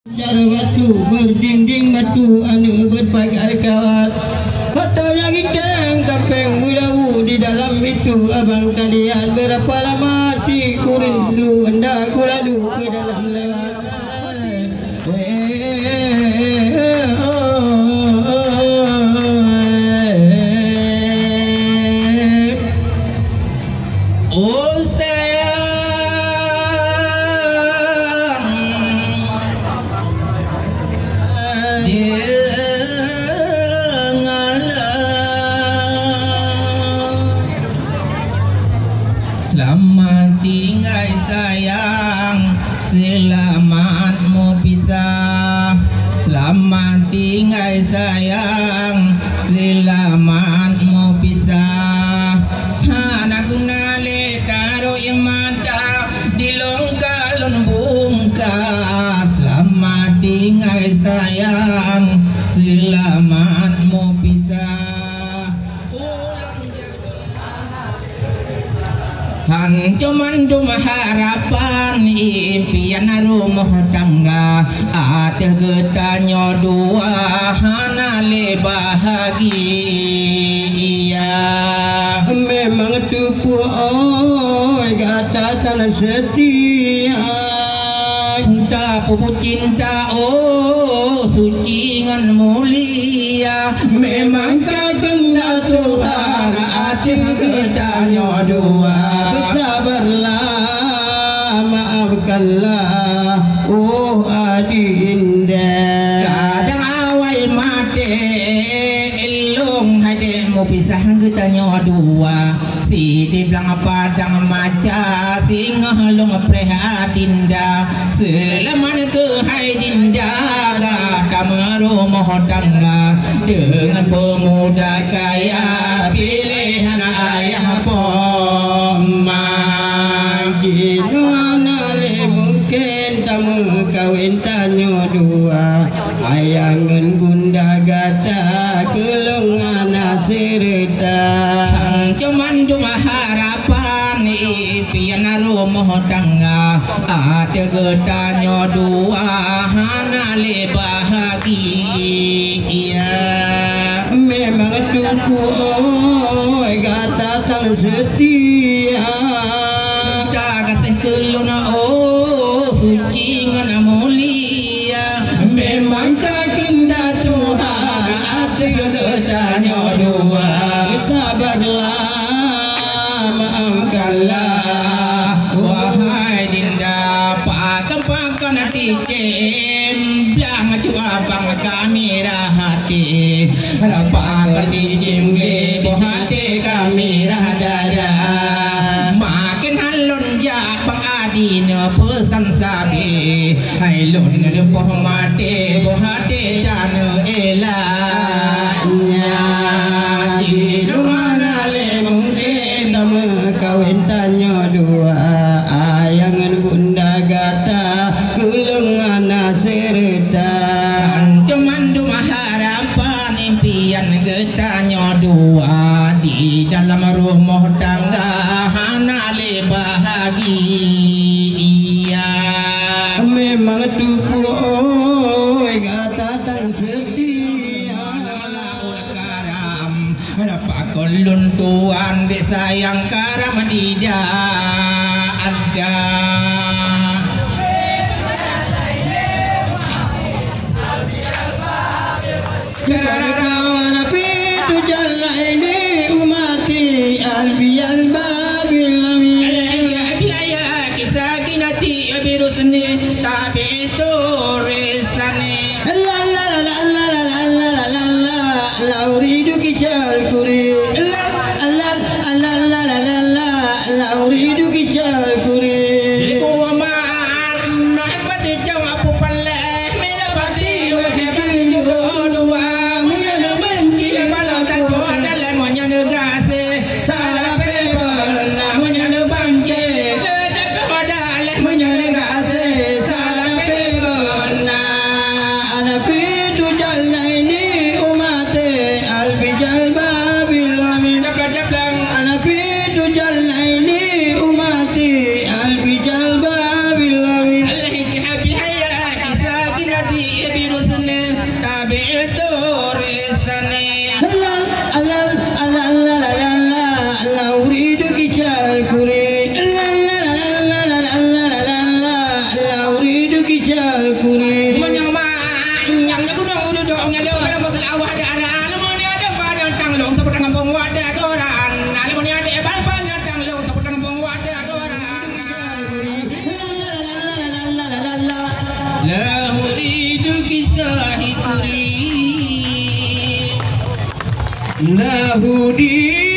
Cara batu berdinding batu anu berpagar kawat. Hotelnya giteng kapeng bulau di dalam itu abang tak lihat berapa lama hatiku rindu hendak ku lalu ke dalam lewat. Oh sayang, selamat tinggal sayang, selamat mau pisah. Selamat tinggal sayang, selamat mau pisah. Anak guna le karo yang mata di longkalon bungka. Selamat tinggal sayang, selamat mau pisah. Cuman cuma harapan impian rumah tangga ate getanyo dua hanale bahagia. Memang tupu oi kata tanah setia. Cinta pupu cinta oh suci ngan mulia. Memang kakenda Tuhan ate getanyo dua. Bersabarlah, maafkanlah, oh adinda. Kadang awal mati, elong hade mau pisah getanyo dua. Si di belang padang maca, singa long prihatinda. Selaman ke hai dinda, kamu rumah tangga dengan pemuda kaya pilihan ayah poma. Jinonale mungkin tamu kawin tanyo dua. Ayangan bunda gata kelongan asirita. Cuman cuma harapan impian rumah tangga ate getanyo dua hanale bahagia. Memang tuku oi gata tan setia. Kasih keluna oh suci ngana mulia. Memang kakenda Tuhan ate getanyo dua. Sabarlah, maafkanlah, wahai dinda. Pakan ticem, bilang cua bang kami rahati. Pakan ticem lebo hati kami radada. Makin halon ya bang adina pesan sabi. Hai lon lepoh mati, boh hati jana elahnya. Kawin tanyo dua ayangan bunda gata kulungan asirita. Cuman dua harapan impian getanyo dua di dalam rumah tangga hanale bahagia. Memang tupu oi gata tan setia. Pakolun tuan disayang karam tidak ada. Kerawan api tu jalla ini umati albial babil amin. Bila ya kisah kinati birusni tapi itu resani. La la la la la la la la la la la la uridu kical kuri. La la la la la la la la la uridu kical kuri. Iku aman naik pada jauh apa paleh mina bati hebat juga dua. sakinati birusni tabi'tu risani la uridu kical kuri la uridu kical kuri menyang gunung urudo ngelo kana mosal awah daerah alamnya ada banyak tanglong seperti kampung wadah goran alamnya ada banyak tanglong seperti kampung wadah goran la uridu kisahi kuri la uridu